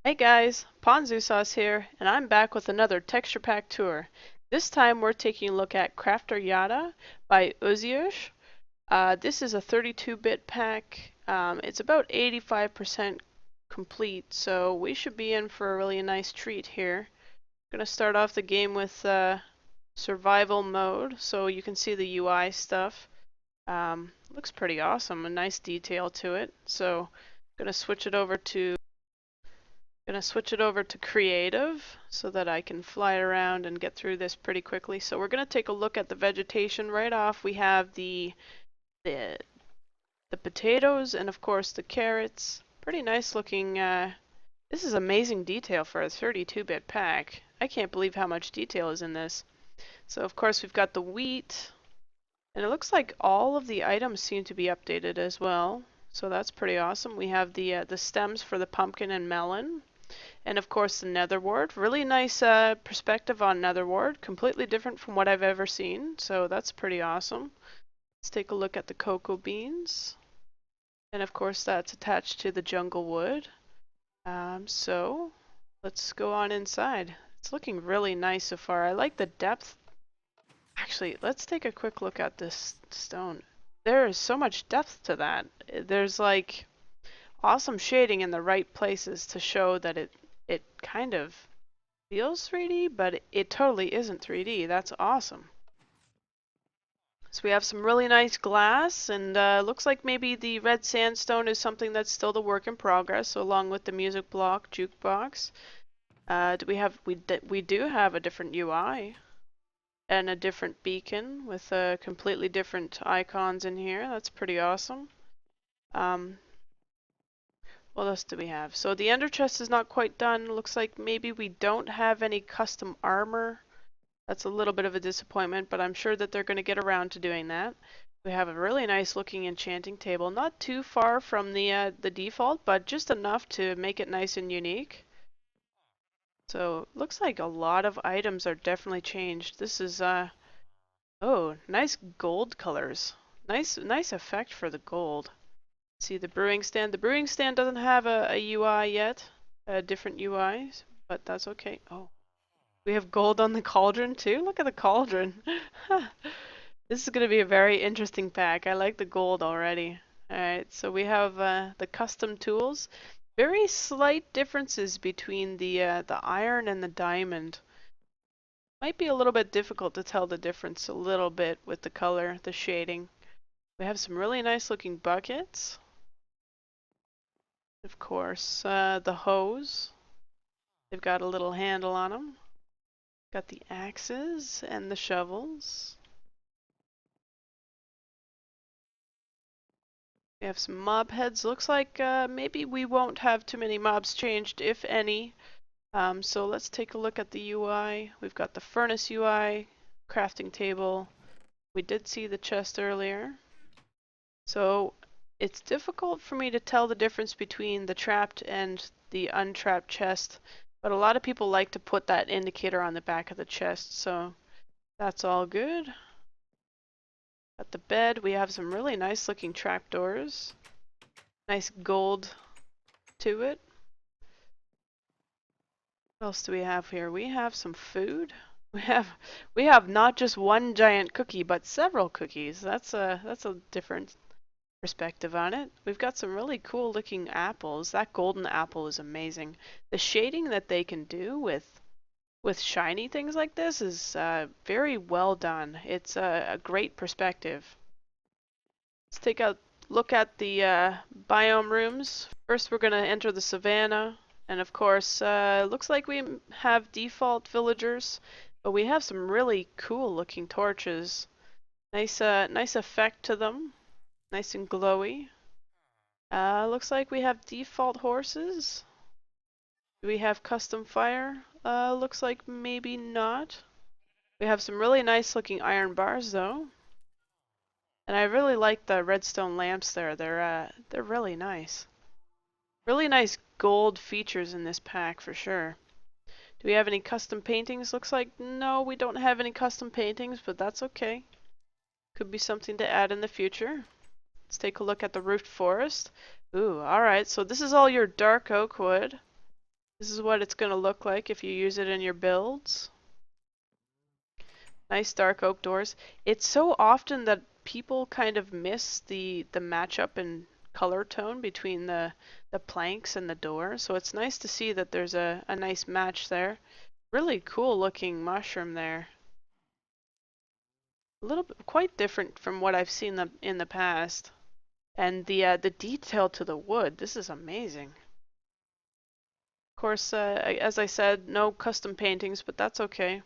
Hey guys, Ponzu here, and I'm back with another texture pack tour. This time we're taking a look at Crafteryada by Uziush. This is a 32-bit pack. It's about 85% complete, so we should be in for a really nice treat here. I'm gonna start off the game with survival mode, so you can see the UI stuff. Looks pretty awesome, a nice detail to it. So, gonna switch it over to creative so that I can fly around and get through this pretty quickly. So we're going to take a look at the vegetation right off. We have the potatoes and of course the carrots. Pretty nice looking. This is amazing detail for a 32-bit pack. I can't believe how much detail is in this. So of course we've got the wheat, and it looks like all of the items seem to be updated as well. So that's pretty awesome. We have the stems for the pumpkin and melon. And of course the Nether Wart. Really nice perspective on Nether Wart. Completely different from what I've ever seen. So that's pretty awesome. Let's take a look at the cocoa beans. And of course that's attached to the jungle wood. So let's go on inside. It's looking really nice so far. I like the depth. Actually, let's take a quick look at this stone. There is so much depth to that. There's like awesome shading in the right places to show that it kind of feels 3D, but it totally isn't 3D. That's awesome. So we have some really nice glass, and looks like maybe the red sandstone is something that's still the work in progress. So along with the music block, jukebox, we do have a different UI and a different beacon with completely different icons in here. That's pretty awesome. What else do we have? So the ender chest is not quite done. Looks like maybe we don't have any custom armor. That's a little bit of a disappointment, but I'm sure that they're going to get around to doing that. We have a really nice looking enchanting table. Not too far from the default, but just enough to make it nice and unique. So looks like a lot of items are definitely changed. This is oh, nice gold colors. Nice effect for the gold. See the brewing stand. The brewing stand doesn't have a UI yet, a different UIs, but that's okay. Oh, we have gold on the cauldron too. Look at the cauldron. This is going to be a very interesting pack. I like the gold already. Alright, so we have the custom tools. Very slight differences between the iron and the diamond. Might be a little bit difficult to tell the difference a little bit with the color, the shading. We have some really nice looking buckets. Of course, the hose. They've got a little handle on them. Got the axes and the shovels. We have some mob heads. Looks like maybe we won't have too many mobs changed, if any. So let's take a look at the UI. We've got the furnace UI, crafting table. We did see the chest earlier. So it's difficult for me to tell the difference between the trapped and the untrapped chest, but a lot of people like to put that indicator on the back of the chest, so that's all good. At the bed, we have some really nice looking trapdoors. Nice gold to it. What else do we have here? We have some food. We have not just one giant cookie, but several cookies. That's a different perspective on it. We've got some really cool looking apples. That golden apple is amazing. The shading that they can do with shiny things like this is very well done. It's a great perspective. Let's take a look at the biome rooms. First we're going to enter the savanna, and of course looks like we have default villagers, but we have some really cool looking torches. Nice effect to them. Nice and glowy. Looks like we have default horses. Do we have custom fire? Looks like maybe not. We have some really nice looking iron bars though. And I really like the redstone lamps there. They're really nice. Really nice gold features in this pack for sure. Do we have any custom paintings? Looks like no, we don't have any custom paintings, but that's okay. Could be something to add in the future. Let's take a look at the roofed forest. Ooh, alright, so this is all your dark oak wood. This is what it's going to look like if you use it in your builds. Nice dark oak doors. It's so often that people kind of miss the matchup in color tone between the planks and the door. So it's nice to see that there's a nice match there. Really cool looking mushroom there. A little bit quite different from what I've seen in the past. And the detail to the wood, this is amazing. Of course, as I said, no custom paintings, but that's okay.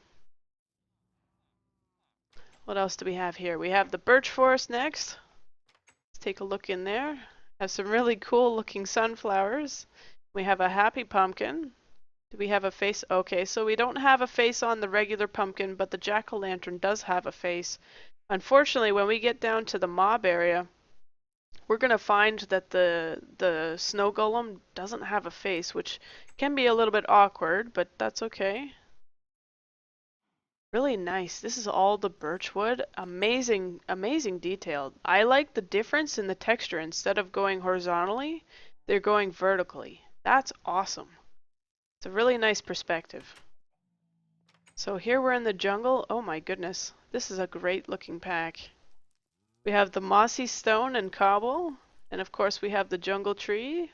What else do we have here? We have the birch forest next. Let's take a look in there. Have some really cool looking sunflowers. We have a happy pumpkin. Do we have a face? Okay, so we don't have a face on the regular pumpkin, but the jack-o'-lantern does have a face. Unfortunately, when we get down to the mob area, we're going to find that the snow golem doesn't have a face, which can be a little bit awkward, but that's okay. Really nice. This is all the birchwood. Amazing, amazing detail. I like the difference in the texture. Instead of going horizontally, they're going vertically. That's awesome. It's a really nice perspective. So here we're in the jungle. Oh my goodness. This is a great looking pack. We have the mossy stone and cobble. And of course we have the jungle tree.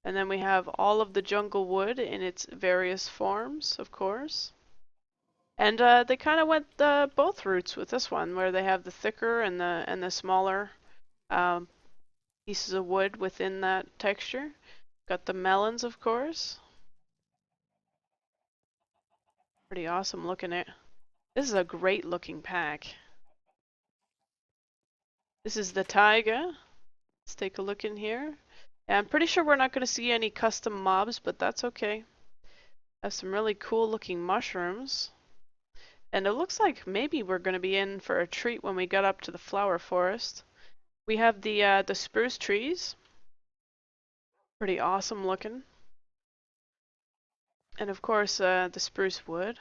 And then we have all of the jungle wood in its various forms, of course. And they kind of went both routes with this one, where they have the thicker and the smaller pieces of wood within that texture. Got the melons, of course. Pretty awesome looking it. This is a great looking pack. This is the Taiga. Let's take a look in here. And I'm pretty sure we're not going to see any custom mobs, but that's okay. Have some really cool looking mushrooms. And it looks like maybe we're going to be in for a treat when we get up to the flower forest. We have the spruce trees. Pretty awesome looking. And of course the spruce wood.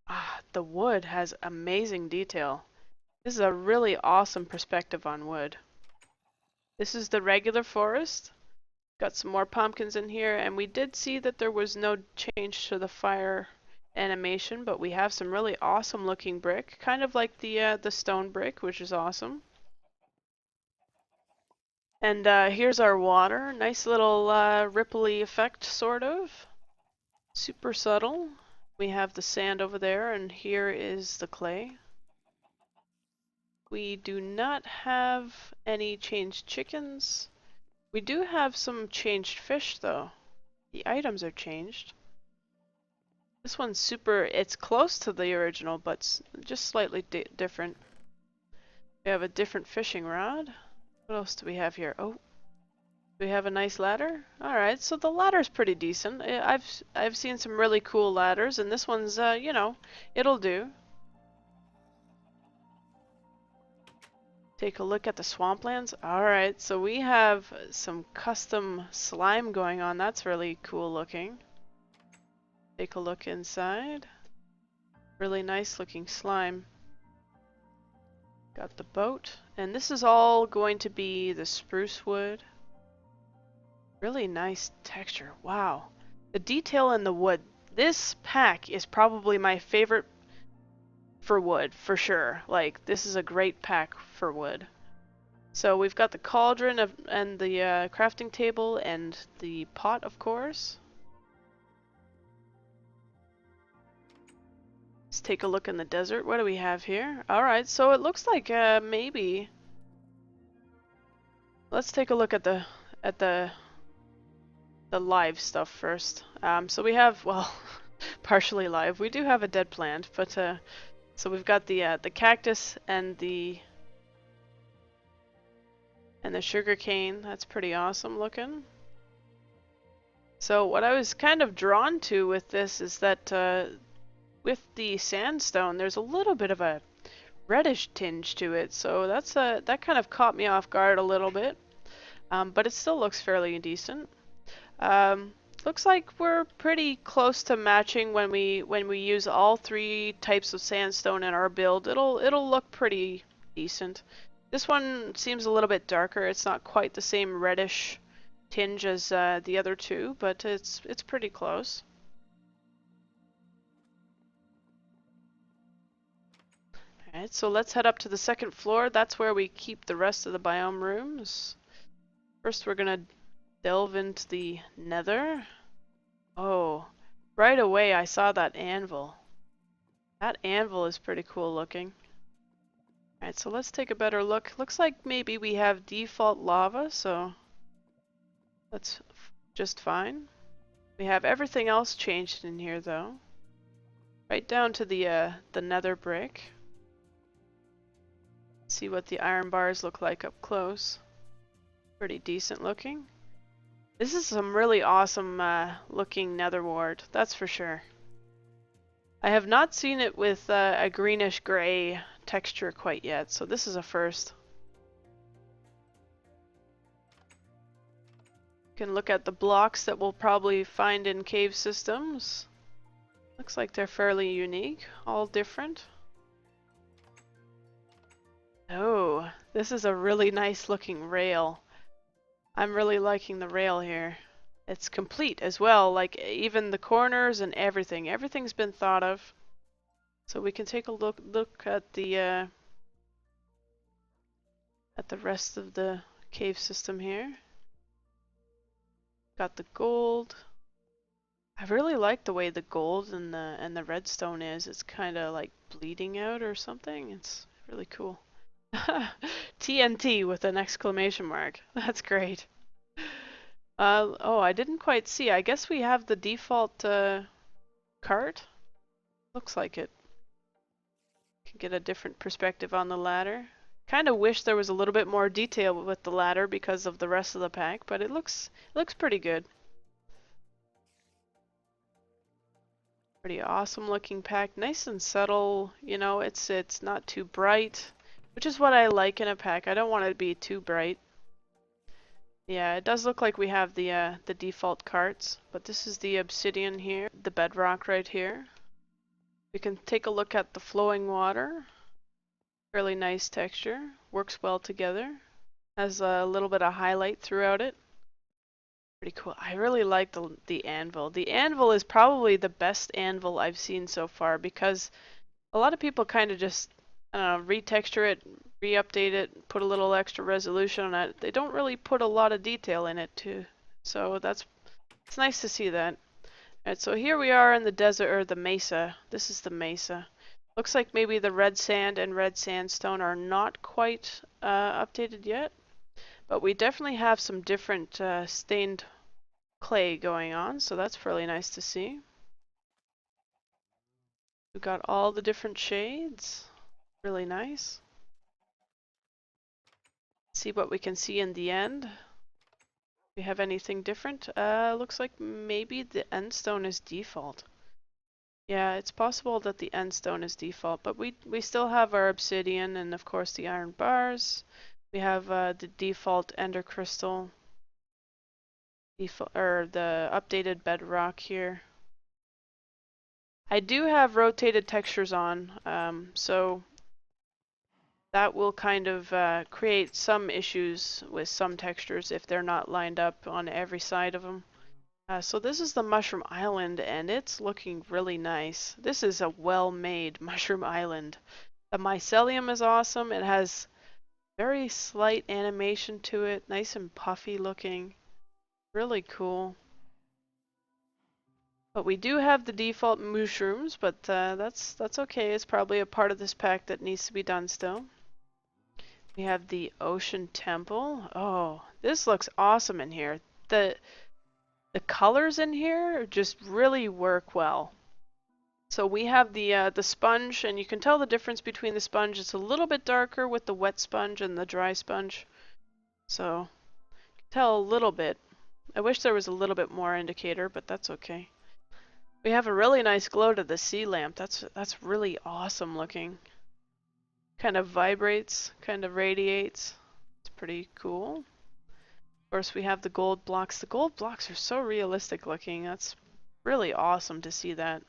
Ah, the wood has amazing detail. This is a really awesome perspective on wood. This is the regular forest. Got some more pumpkins in here, and we did see that there was no change to the fire animation, but we have some really awesome looking brick, kind of like the stone brick, which is awesome. And here's our water. Nice little ripply effect, sort of. Super subtle. We have the sand over there, and here is the clay. We do not have any changed chickens. We do have some changed fish, though. The items are changed. This one's it's close to the original, but just slightly different. We have a different fishing rod. What else do we have here? Oh, we have a nice ladder. Alright, so the ladder's pretty decent. I've seen some really cool ladders, and this one's, you know, it'll do. Take a look at the Swamplands. Alright, so we have some custom slime going on. That's really cool looking. Take a look inside. Really nice looking slime. Got the boat. And this is all going to be the spruce wood. Really nice texture. Wow. The detail in the wood. This pack is probably my favorite for wood, for sure. Like, this is a great pack for wood. So we've got the cauldron and the crafting table and the pot, of course. Let's take a look in the desert. What do we have here? Alright, so it looks like maybe... Let's take a look at the live stuff first. So we have, well, partially live. We do have a dead plant, but so we've got the cactus and the sugar cane. That's pretty awesome looking. So what I was kind of drawn to with this is that with the sandstone, there's a little bit of a reddish tinge to it. So that's that kind of caught me off guard a little bit, but it still looks fairly decent. Looks like we're pretty close to matching when we use all three types of sandstone in our build. It'll look pretty decent. This one seems a little bit darker. It's not quite the same reddish tinge as the other two, but it's pretty close. Alright, so let's head up to the second floor. That's where we keep the rest of the biome rooms. First we're gonna delve into the nether. Oh, right away I saw that anvil. That anvil is pretty cool looking. Alright, so let's take a better look. Looks like maybe we have default lava, so that's just fine. We have everything else changed in here though. Right down to the nether brick. See what the iron bars look like up close. Pretty decent looking. This is some really awesome looking Nether Wart, that's for sure. I have not seen it with a greenish gray texture quite yet, so this is a first. You can look at the blocks that we'll probably find in cave systems. Looks like they're fairly unique, all different. Oh, this is a really nice looking rail. I'm really liking the rail here. It's complete as well, like even the corners and everything. Everything's been thought of. So we can take a look at the rest of the cave system here. Got the gold. I really like the way the gold and the redstone is. It's kind of like bleeding out or something. It's really cool. TNT with an exclamation mark. That's great. Oh, I didn't quite see. I guess we have the default cart. Looks like it. Can get a different perspective on the ladder. Kind of wish there was a little bit more detail with the ladder because of the rest of the pack, but it looks pretty good. Pretty awesome looking pack. Nice and subtle, you know, it's not too bright, which is what I like in a pack. I don't want it to be too bright. Yeah, it does look like we have the default carts, but this is the obsidian here, the bedrock right here. We can take a look at the flowing water. Fairly nice texture, works well together. Has a little bit of highlight throughout it. Pretty cool. I really like the anvil. The anvil is probably the best anvil I've seen so far because a lot of people kind of just, I don't know, retexture it, re-update it, put a little extra resolution on it. They don't really put a lot of detail in it too. So it's nice to see that. Alright, so here we are in the desert, or the mesa. This is the mesa. Looks like maybe the red sand and red sandstone are not quite updated yet. But we definitely have some different stained clay going on, so that's really nice to see. We've got all the different shades. Really nice. See what we can see in the end. Do we have anything different? Looks like maybe the end stone is default. Yeah, it's possible that the end stone is default, but we still have our obsidian and of course the iron bars. We have the default ender crystal, or the updated bedrock here. I do have rotated textures on, so that will kind of create some issues with some textures if they're not lined up on every side of them. So this is the Mushroom Island, and it's looking really nice. This is a well-made Mushroom Island. The mycelium is awesome. It has very slight animation to it, nice and puffy looking. Really cool. But we do have the default mushrooms, but that's okay. It's probably a part of this pack that needs to be done still. We have the Ocean Temple. Oh, this looks awesome in here. The colors in here just really work well. So we have the sponge, and you can tell the difference between the sponge. It's a little bit darker with the wet sponge and the dry sponge. So you can tell a little bit. I wish there was a little bit more indicator, but that's okay. We have a really nice glow to the sea lamp. That's really awesome looking. Kind of vibrates, kind of radiates. It's pretty cool. Of course, we have the gold blocks. The gold blocks are so realistic looking. That's really awesome to see that.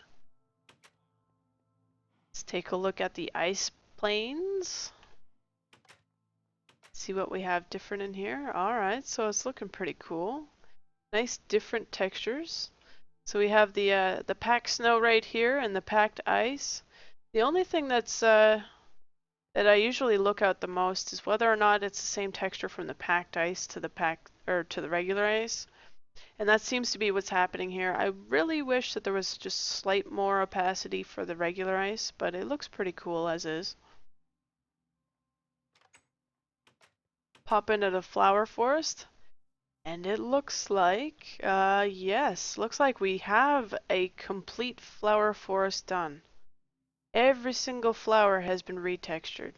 Let's take a look at the ice plains. See what we have different in here. Alright, so it's looking pretty cool. Nice different textures. So we have the packed snow right here and the packed ice. The only thing that I usually look at the most is whether or not it's the same texture from the packed ice to to the regular ice. And that seems to be what's happening here. I really wish that there was just slight more opacity for the regular ice, but it looks pretty cool as is. Pop into the flower forest. And it looks like, yes, looks like we have a complete flower forest done. Every single flower has been retextured.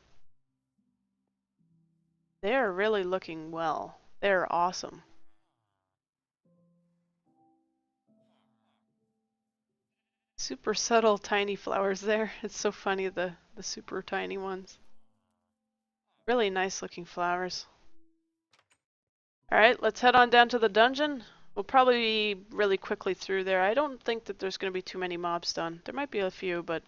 They're really looking well. They're awesome. Super subtle tiny flowers there. It's so funny, the super tiny ones. Really nice looking flowers. Alright, let's head on down to the dungeon. We'll probably be really quickly through there. I don't think that there's going to be too many mobs done. There might be a few, but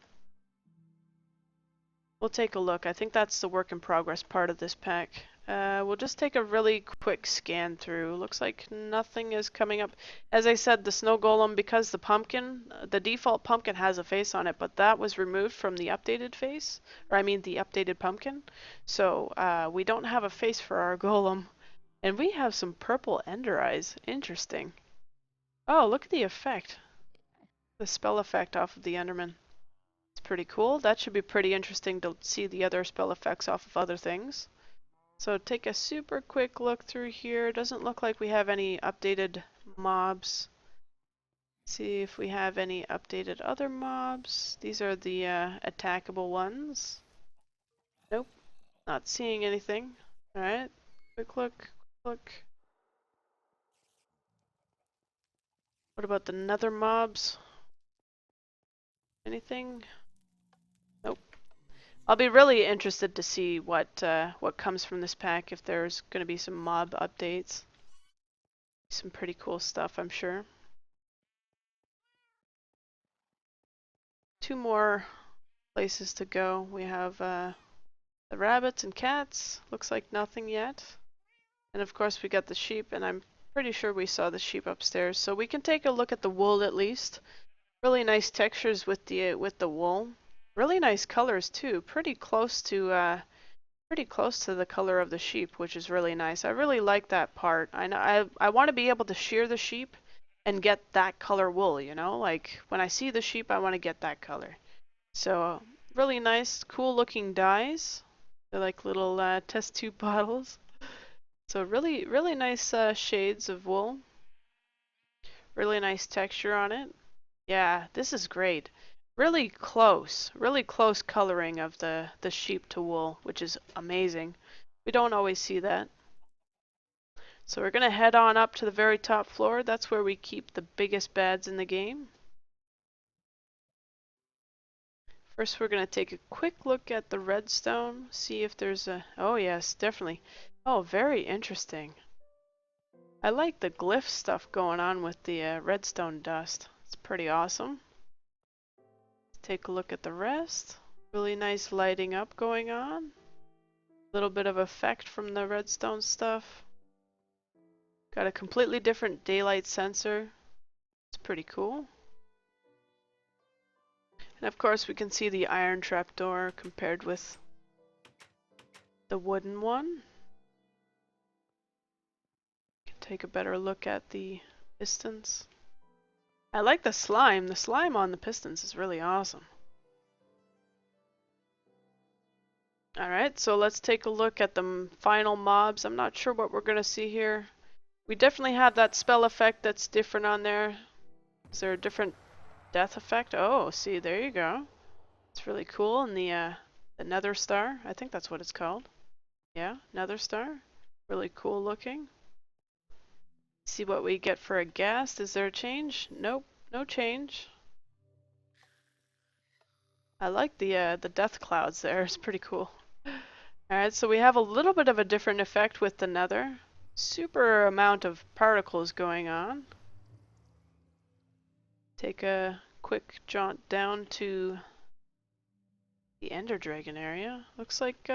we'll take a look. I think that's the work in progress part of this pack. We'll just take a really quick scan through. Looks like nothing is coming up. As I said, the snow golem, because the pumpkin, the default pumpkin has a face on it, but that was removed from the updated face, or I mean the updated pumpkin. So we don't have a face for our golem. And we have some purple ender eyes. Interesting. Oh, look at the effect. The spell effect off of the enderman. It's pretty cool. That should be pretty interesting to see the other spell effects off of other things. So take a super quick look through here. Doesn't look like we have any updated mobs. See if we have any updated other mobs. These are the attackable ones. Nope, not seeing anything. Alright, quick look, look. What about the nether mobs? Anything? Nope. I'll be really interested to see what comes from this pack, if there's going to be some mob updates. Some pretty cool stuff, I'm sure. Two more places to go. We have the rabbits and cats. Looks like nothing yet. And of course we got the sheep, and I'm pretty sure we saw the sheep upstairs. So we can take a look at the wool at least. Really nice textures with the wool. Really nice colors too. Pretty close to the color of the sheep, which is really nice. I really like that part. I want to be able to shear the sheep and get that color wool, you know? Like when I see the sheep, I want to get that color. So really nice, cool looking dyes. They're like little test tube bottles. So really nice shades of wool. Really nice texture on it. Yeah, this is great. Really close coloring of the sheep to wool, which is amazing. We don't always see that. So we're going to head on up to the very top floor. That's where we keep the biggest bads in the game. First we're going to take a quick look at the redstone, see if there's a... Oh yes, definitely. Oh, very interesting. I like the glyph stuff going on with the redstone dust. It's pretty awesome. Let's take a look at the rest. Really nice lighting up going on. A little bit of effect from the redstone stuff. Got a completely different daylight sensor. It's pretty cool. And of course we can see the iron trapdoor compared with the wooden one. Can take a better look at the pistons. I like the slime. The slime on the pistons is really awesome. Alright, so let's take a look at the final mobs. I'm not sure what we're going to see here. We definitely have that spell effect that's different on there. Is there a different death effect? Oh, see, there you go. It's really cool. And the Nether Star, I think that's what it's called. Yeah, Nether Star. Really cool looking. See what we get for a ghast. Is there a change? Nope, no change. I like the death clouds there. It's pretty cool. Alright, so we have a little bit of a different effect with the Nether. Super amount of particles going on. Take a quick jaunt down to the Ender Dragon area. Looks like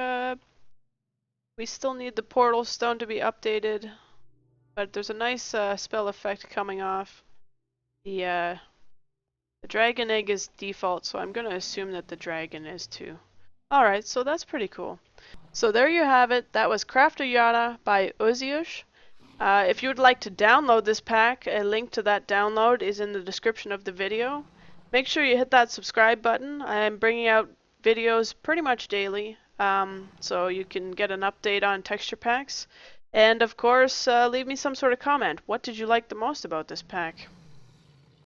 We still need the portal stone to be updated, but there's a nice spell effect coming off. The dragon egg is default, so I'm going to assume that the dragon is too. Alright, so that's pretty cool. So there you have it. That was Crafteryada by Uziush. If you would like to download this pack, a link to that download is in the description of the video. Make sure you hit that subscribe button. I am bringing out videos pretty much daily, so you can get an update on texture packs. And of course, leave me some sort of comment. What did you like the most about this pack?